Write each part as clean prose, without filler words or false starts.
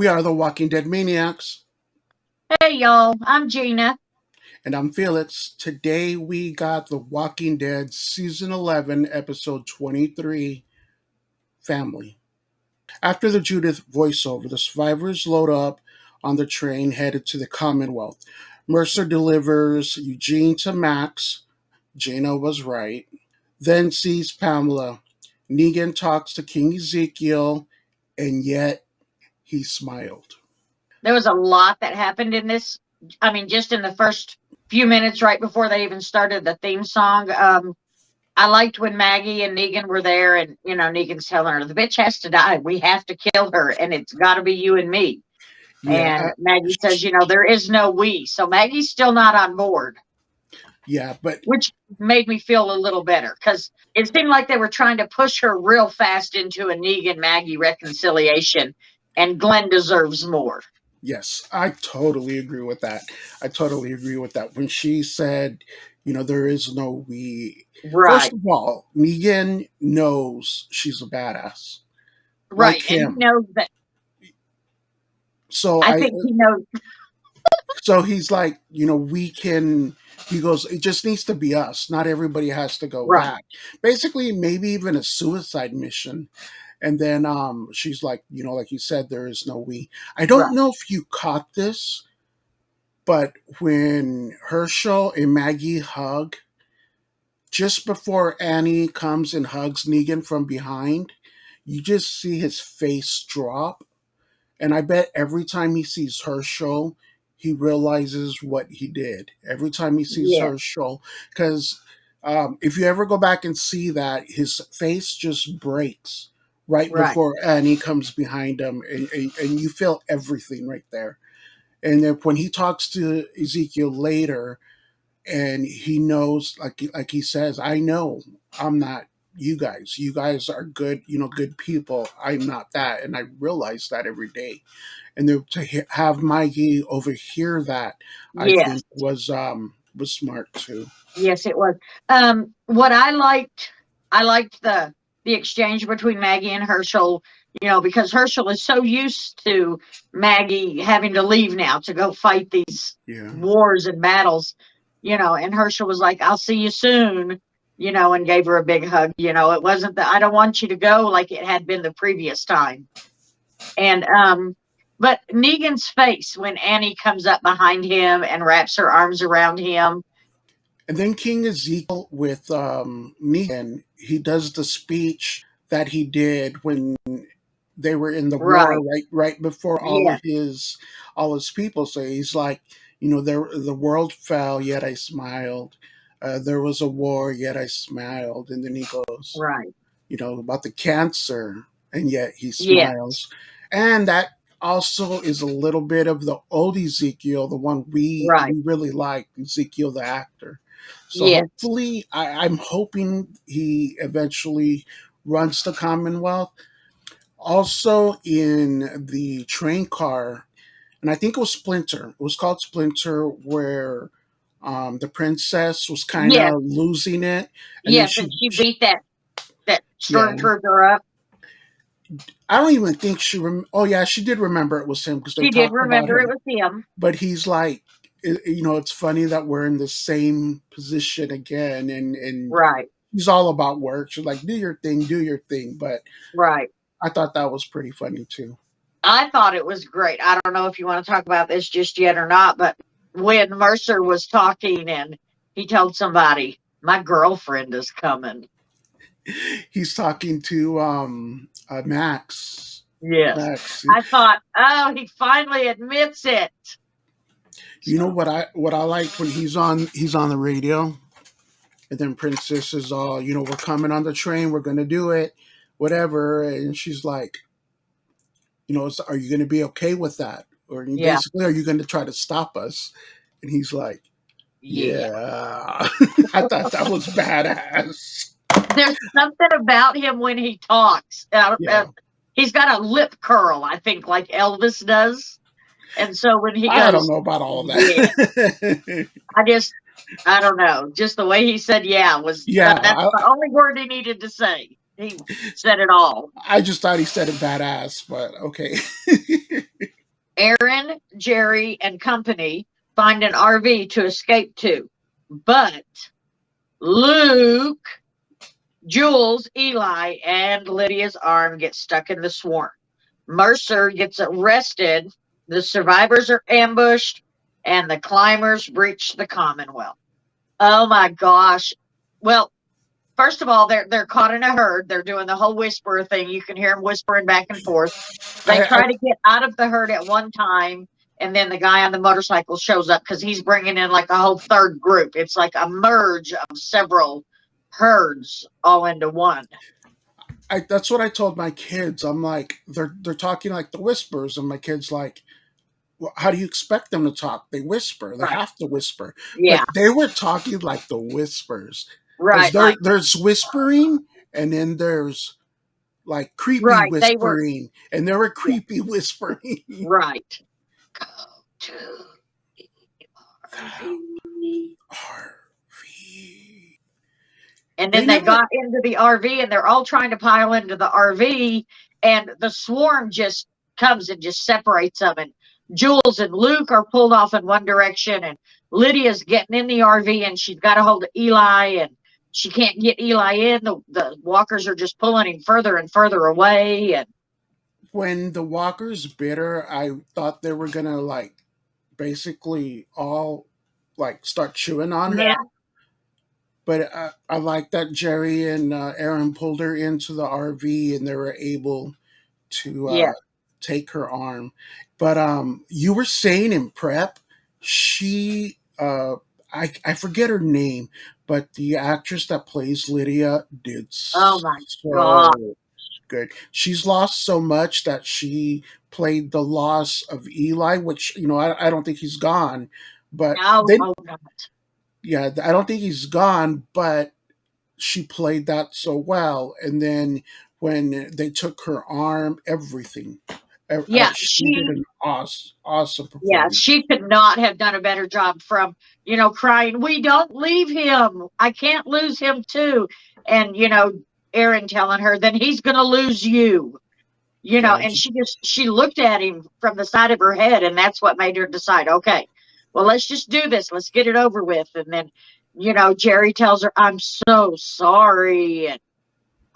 We are the Walking Dead Maniacs, Hey y'all, I'm Gina. and I'm Felix. Today we got The Walking Dead Season 11, Episode 23 Family. After the Judith voiceover, the survivors load up on the train headed to the Commonwealth. Mercer delivers Eugene to Max. Gina was right. Then sees Pamela. Negan talks to King Ezekiel, and yet he smiled. There was a lot that happened in this. I mean, just in the first few minutes right before they even started the theme song. I liked when Maggie and Negan were there, and Negan's telling her the bitch has to die. We have to kill her, and it's got to be you and me. Yeah, And Maggie says, there is no we. So Maggie's still not on board, yeah, but which made me feel a little better because it seemed like they were trying to push her real fast into a Negan Maggie reconciliation, and Glenn deserves more. yes, I totally agree with that. I totally agree with that. When she said, there is no we. First Right. of all, Negan knows she's a badass, like Right. And he him. knows that. So I think he knows. he's like, we can. He goes, it just needs to be us. Not everybody has to go Right. back. Basically, maybe even a suicide mission. And then she's like, like you said, there is no we. I don't Right. know if you caught this, but when Herschel and Maggie hug, just before Annie comes and hugs Negan from behind, you just see his face drop. And I bet every time he sees Herschel, he realizes what he did. Every time he sees Yeah. Herschel, because if you ever go back and see that, his face just breaks right Right. before Annie comes behind him, and you feel everything right there. And then when he talks to Ezekiel later, and he knows, like he says, I know I'm not you guys. You guys are good, good people. I'm not that, and I realize that every day. And then to have Mikey overhear that, I Yes. think was smart too. Yes, it was. What I liked the exchange between Maggie and Herschel. Because Herschel is so used to Maggie having to leave now to go fight these Yeah, wars and battles. And Herschel was like, "I'll see you soon." And gave her a big hug. It wasn't that I don't want you to go like it had been the previous time. And but Negan's face when Annie comes up behind him and wraps her arms around him. and then King Ezekiel with Negan, he does the speech that he did when they were in the war, Right. right before Yes. all his people. So he's like, the world fell, yet I smiled. There was a war, yet I smiled. And then he goes, Right. about the cancer, and yet he Yes. smiles. And that also is a little bit of the old Ezekiel, the one Right. we really like, Ezekiel the actor. So Yes. hopefully, I'm hoping he eventually runs the Commonwealth. Also in the train car, and I think it was Splinter. It was called Splinter, where the princess was kind Yes. of losing it, and then Yes. And she beat that yeah. stormtrooper up. I don't even think oh yeah, she did remember it was him because they She did talked about remember it him. was him. But he's like, it's funny that we're in the same position again, and Right. he's all about work. She's like, do your thing. But Right. I thought that was pretty funny too. I thought it was great. I don't know if you want to talk about this just yet or not, but when Mercer was talking and he told somebody, "My girlfriend is coming." He's talking to Max. Yes. Max. I thought, oh, he finally admits it. You know what I like when he's on the radio, and then Princess is all, we're coming on the train, we're gonna do it, whatever, and she's like, are you going to be okay with that? Or Yeah. basically, are you going to try to stop us? And he's like, Yeah. yeah. I thought that was badass. There's something about him when he talks. Yeah. He's got a lip curl, I think, like Elvis does. And so when he I don't goes, know about all yeah, that. I don't know. Just the way he said, yeah, was Yeah. that's the only word he needed to say. He said it all. I just thought he said it badass, but okay. Aaron, Jerry, and company find an RV to escape to, but Luke, Jules, Eli, and Lydia's arm get stuck in the swarm. Mercer gets arrested. The survivors are ambushed, and the climbers breach the Commonwealth. Oh my gosh! Well, first of all, they're caught in a herd. They're doing the whole whisperer thing. You can hear them whispering back and forth. They I try to get out of the herd at one time, and then the guy on the motorcycle shows up because he's bringing in like a whole third group. It's like a merge of several herds all into one. that's what I told my kids. I'm like, they're talking like the whispers, and my kids like, well, how do you expect them to talk? They whisper. They Right. have to whisper. But Yeah. they were talking like the whispers, because Right. Like, there's whispering, and then there's like creepy right. They were, whispering, and there were yeah, creepy whispering. right. Go to the The RV. RV. And They then they never. got into the RV and they're all trying to pile into the RV, and the swarm just comes and just separates them. And Jules and Luke are pulled off in one direction, and Lydia's getting in the RV and she's got a hold of Eli, and she can't get Eli in. The walkers are just pulling him further and further away. And When the walkers bit her, I thought they were gonna like basically all like start chewing on yeah, her. But I like that Jerry and Aaron pulled her into the RV, and they were able to yeah, take her arm. But you were saying in prep, she I forget her name, but the actress that plays Lydia did oh my God. so good. She's lost so much that she played the loss of Eli, which I don't think he's gone, but No, then oh God. yeah, I don't think he's gone, but she played that so well. And then when they took her arm, everything, Yeah, she did an awesome yeah, performance. she could not have done a better job from, crying, we don't leave him. I can't lose him too. And, Aaron telling her, then he's going to lose you, Yeah, and she looked at him from the side of her head. And that's what made her decide, okay, well, let's just do this. Let's get it over with. And then, Jerry tells her, I'm so sorry. And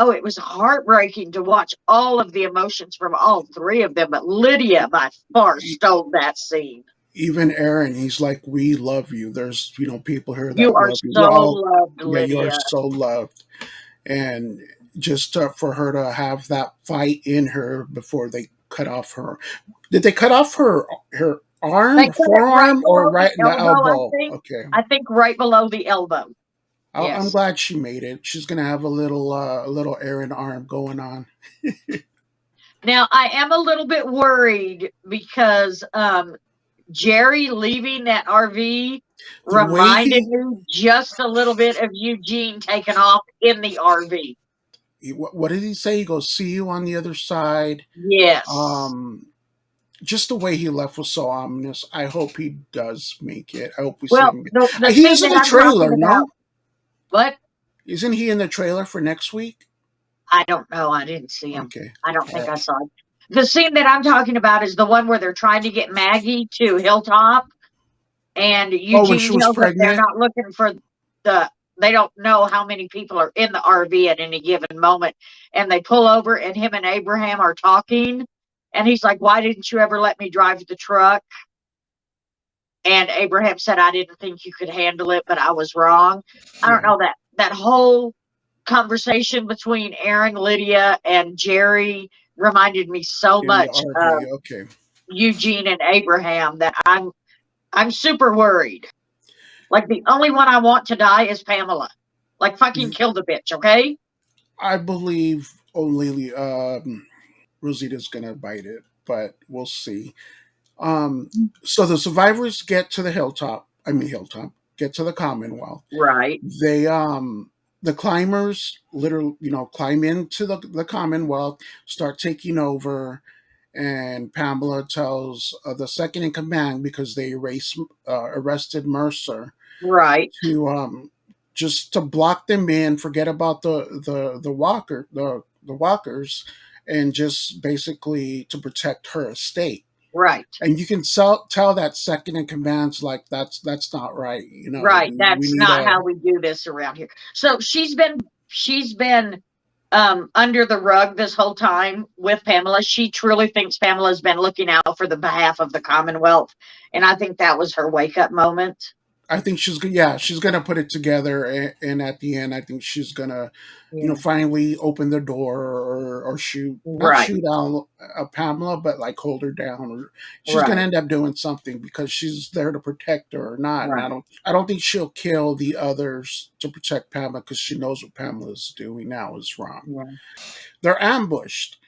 oh, it was heartbreaking to watch all of the emotions from all three of them. But Lydia by far e- stole that scene. even Aaron, he's like, "We love you." There's people here You that are love you. We're so all, loved, yeah, you are Lydia. so loved. And just for her to have that fight in her before they cut off her, did they cut off her They arm, cut it right forearm, or below the right in the elbow, I elbow? think. Okay. I think right below the elbow. I'm Yes. glad she made it. She's gonna have a little Aaron arm going on. Now I am a little bit worried because Jerry leaving that RV The way reminded me just a little bit of Eugene taking off in the RV. what did he say? He goes, "See you on the other side." Yes. Um, just the way he left was so ominous. I hope he does make it. I hope we see Well, him again. the He scene is in that the I'm talking trailer, about, no? what? Isn't he in the trailer for next week? I don't know. I didn't see him. Okay. I don't All think right. I saw it. The scene that I'm talking about is the one where they're trying to get Maggie to Hilltop, and Oh, when Eugene she was tells them they're pregnant? not looking for they don't know how many people are in the RV at any given moment. And they pull over, and him and Abraham are talking. And he's like, why didn't you ever let me drive the truck? And Abraham said, I didn't think you could handle it, but I was wrong. I don't Yeah, know, that whole conversation between Aaron, Lydia, and Jerry reminded me so in the much of RV. Okay. Eugene and Abraham that I'm super worried. Like the only one I want to die is Pamela. Like fucking kill the bitch, okay? I believe only Rosita's gonna bite it, but we'll see. So the survivors get to the hilltop. I mean hilltop. Get to the Commonwealth. Right, They the climbers literally climb into the Commonwealth, start taking over, and Pamela tells the second in command, because they arrested Mercer, right. to just to block them in, forget about the walkers, and just basically to protect her estate. Right. And you can tell that second in command's like that's not right. Right. We That's need not a. how we do this around here. So she's been under the rug this whole time with Pamela. She truly thinks Pamela's been looking out for the behalf of the Commonwealth. And I think that was her wake up moment. I think she's gonna put it together, and at the end, I think she's gonna, Yeah. finally open the door, or shoot, not Right. shoot down Pamela, but like hold her down, or she's gonna Right. end up doing something because she's there to protect her or not. And Right. I don't think she'll kill the others to protect Pamela because she knows what Pamela's doing now is wrong. Yeah. They're ambushed,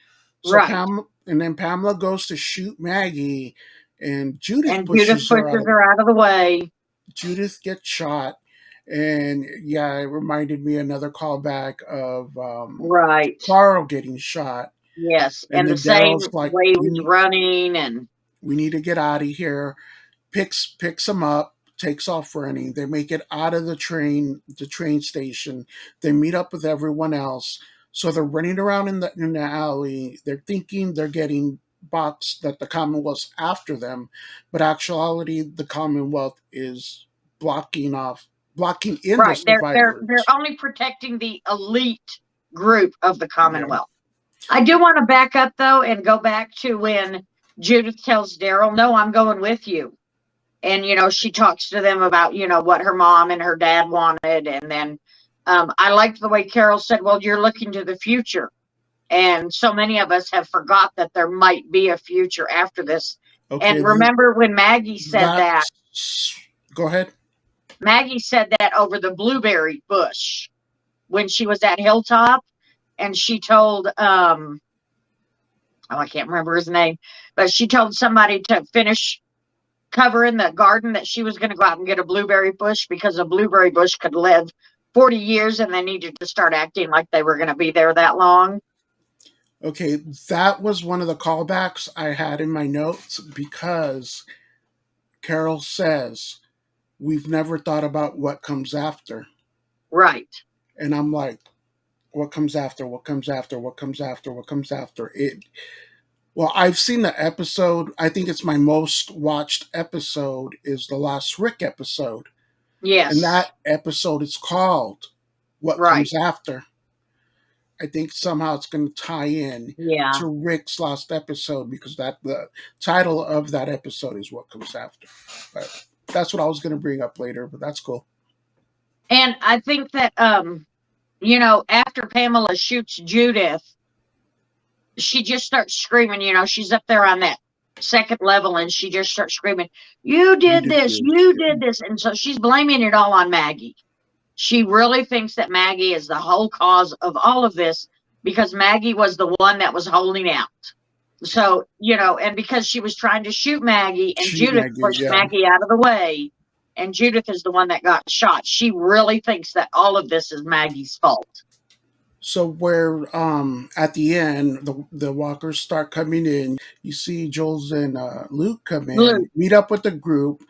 so Right. Pam and then Pamela goes to shoot Maggie, and Judith And Judith pushes her out pushes of. her out of the way. Judith gets shot, and yeah, it reminded me another callback of Right. Carl getting shot, Yes. and And the then same Daryl's like, way he was running and we need to get out of here." Picks him up, takes off running. They make it out of the train station. They meet up with everyone else. So they're running around in the alley. They're thinking they're getting boxed, that the Commonwealth's after them, but actuality the Commonwealth is blocking in the right. They're survivors. only protecting the elite group of the Yeah. Commonwealth. I do want to back up though and go back to when Judith tells Daryl, "No, I'm going with you." And she talks to them about what her mom and her dad wanted, and then I liked the way Carol said, "Well, you're looking to the future," and so many of us have forgot that there might be a future after this. Okay, And remember when Maggie said that? that's go ahead. Maggie said that over the blueberry bush when she was at Hilltop, and she told I can't remember his name, but she told somebody to finish covering the garden, that she was going to go out and get a blueberry bush because a blueberry bush could live 40 years and they needed to start acting like they were going to be there that long. Okay, that was one of the callbacks I had in my notes because Carol says, "We've never thought about what comes after." Right. And I'm like, what comes after? What comes after? What comes after? What comes after? Well, I've seen the episode. I think it's my most watched episode is the last Rick episode. And Yes. that episode is called What Right. Comes After. I think somehow it's going to tie in Yeah. to Rick's last episode because the title of that episode is What Comes After. But that's what I was going to bring up later, but that's cool. And I think that after Pamela shoots Judith, she just starts screaming. She's up there on that second level and she just starts screaming, "You You did did this, this. you did this." And so she's blaming it all on Maggie. She really thinks that Maggie is the whole cause of all of this because Maggie was the one that was holding out. So, and because she was trying to shoot Maggie and Shoot Judith Maggie, pushed yeah. Maggie out of the way, and Judith is the one that got shot. She really thinks that all of this is Maggie's fault. So where at the end the walkers start coming in, you see Jules and Luke come in, Luke. meet up with the group,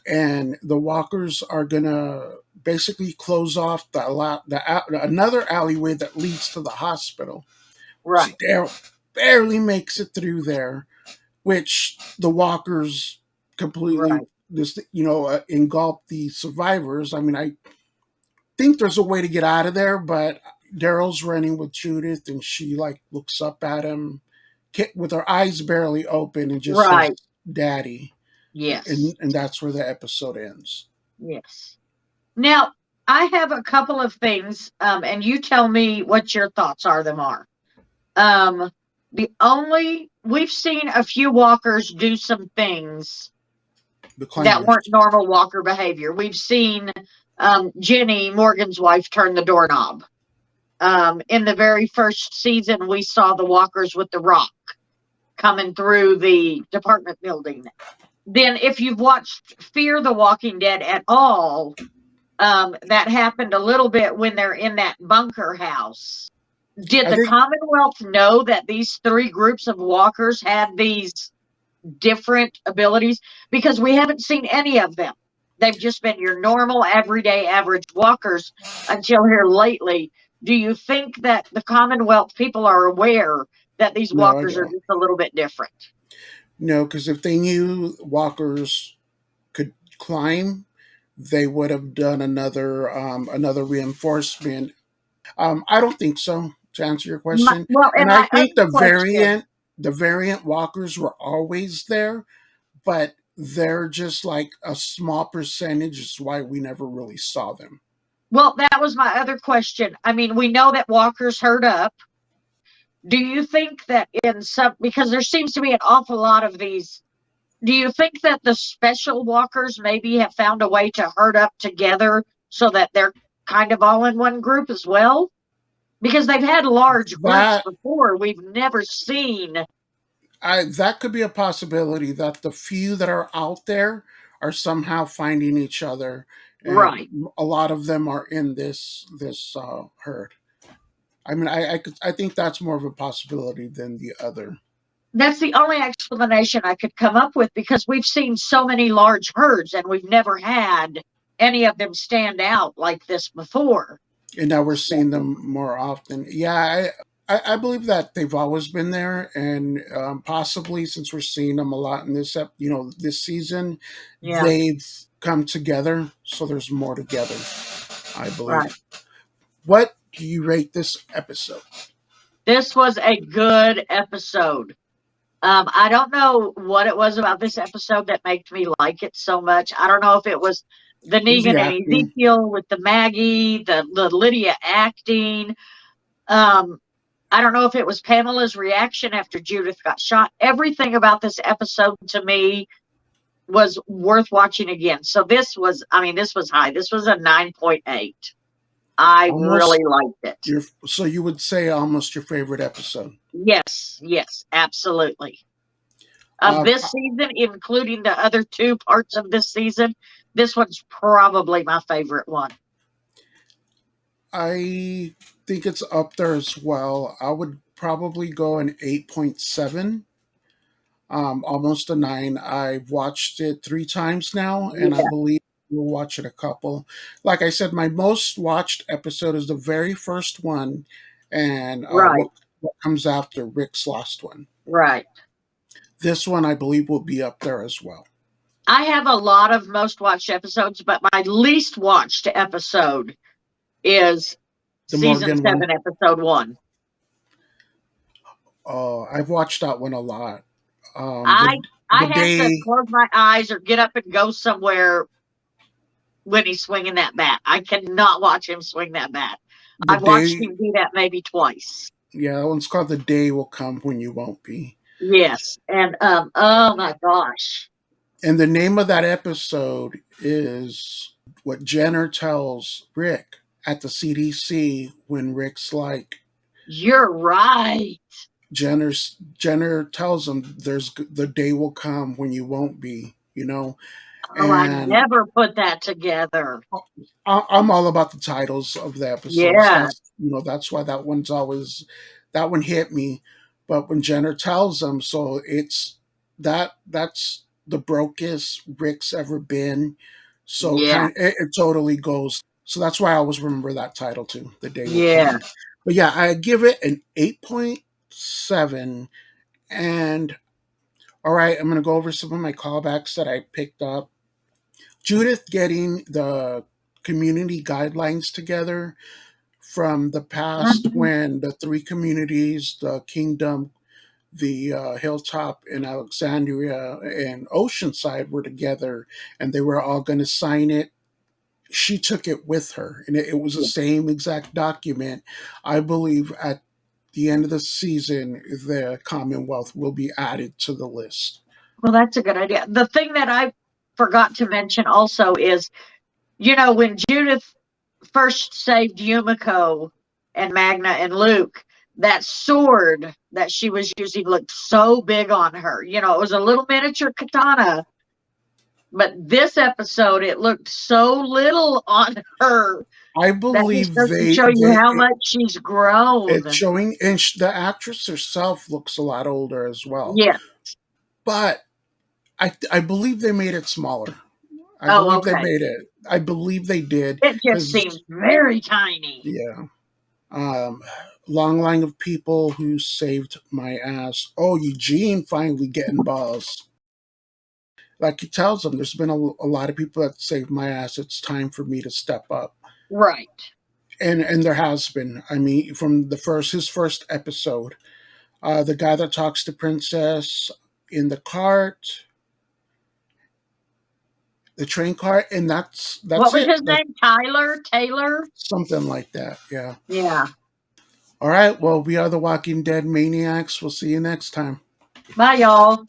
and the walkers are gonna basically close off another alleyway that leads to the hospital. Right. Daryl barely makes it through there, which the walkers completely Right. just engulf the survivors. I mean, I think there's a way to get out of there, but Daryl's running with Judith, and she like looks up at him with her eyes barely open and just says, Right. "Daddy," Yes. and that's where the episode ends. Yes. Now, I have a couple of things, and you tell me what your thoughts are. We've seen a few walkers do some things The that climbers. weren't normal walker behavior. We've seen Jenny, Morgan's wife, turn the doorknob. In the very first season, we saw the walkers with the rock coming through the department building. Then, if you've watched Fear the Walking Dead at all, that happened a little bit when they're in that bunker house. Did I the think Commonwealth know that these three groups of walkers had these different abilities? Because we haven't seen any of them. They've just been your normal, everyday, average walkers until here lately. Do you think that the Commonwealth people are aware that these No, I walkers are don't. just a little bit different? No, because if they knew walkers could climb, they would have done another reinforcement. I don't think so. To answer your question, Well, and and I my think other question, the variant walkers were always there, but they're just like a small percentage. Is why we never really saw them. well, that was my other question. I mean, we know that walkers herd up. Do you think that in some, because there seems to be an awful lot of these, do you think that the special walkers maybe have found a way to herd up together so that they're kind of all in one group as well? Because they've had large groups That before. We've never seen. that could be a possibility that the few that are out there are somehow finding each other, and Right. a lot of them are in this herd. I mean, I think that's more of a possibility than the other. That's the only explanation I could come up with because we've seen so many large herds and we've never had any of them stand out like this before. And now we're So, seeing them more often. Yeah, I believe that they've always been there, and possibly since we're seeing them a lot in this season, yeah, they've come together. So there's more together, I right. believe. What do you rate this episode? This was a good episode. I don't know what it was about this episode that made me like it so much. I don't know if it was the It was Negan the and acting. Ezekiel with the Maggie, the Lydia acting. Um, I don't know if it was Pamela's reaction after Judith got shot. Everything about this episode to me was worth watching again. So this was high. This was a 9.8. I Almost really liked it. so you would say almost your favorite episode. Yes, yes, absolutely. Of Um, this season, including the other two parts of this season, this one's probably my favorite one. I think it's up there as well. I would probably go an 8.7, almost a 9. I've watched it 3 times now, and I Yeah, believe we'll watch it a couple. Like I said, my most watched episode is the very first one, and right, what comes after Rick's last one. right. This one, I believe, will be up there as well. I have a lot of most watched episodes, but my least watched episode is The season Morgan one. 7, episode 1. I've watched that one a lot. I I The have to day close my eyes or get up and go somewhere when he's swinging that bat. I cannot watch him swing that bat. the I've watched day him do that maybe twice. Yeah, that one's called The Day Will Come When You Won't Be. Yes, and oh my gosh, And the name of that episode is what Jenner tells Rick at the CDC when Rick's like, you're right. Jenner tells him the day will come when you won't be. Oh, I And never put that together. I'm all about the titles of the episodes. Yeah, That's why that one hit me. But when Jenner tells him, so that's the brokest Rick's ever been. So yeah, it totally goes. So that's why I always remember that title too. The day will yeah. come. But yeah, I give it an 8.7. And all right, I'm gonna go over some of my callbacks that I picked up. Judith getting the community guidelines together from the past Mhm. when the three communities, the Kingdom, the Hilltop in Alexandria, and Oceanside were together and they were all going to sign it. She took it with her, and it was the Yeah. same exact document. I believe at the end of the season, the Commonwealth will be added to the list. Well, that's a good idea. The thing that I forgot to mention also is, when Judith first saved Yumiko and Magna and Luke, that sword that she was using looked so big on her. It was a little miniature katana, but this episode it looked so little on her I that just believe goes to show you how much she's it's grown. showing, and the actress herself looks a lot older as well. Yeah, But I believe they made it smaller. I Oh, believe they okay. made it. I believe they did It just because seems very tiny. yeah, um, long line of people who saved my ass. Oh, Eugene finally getting balls. Like he tells them, there's been a lot of people that saved my ass. It's time for me to step up, Right. and there has been. I mean, from his first episode, the guy that talks to Princess in the cart, the train cart, and What that's was it. his That's name? Tyler? Taylor? something like that. Yeah. Yeah. All right. Well, we are the Walking Dead Maniacs. We'll see you next time. Bye, y'all.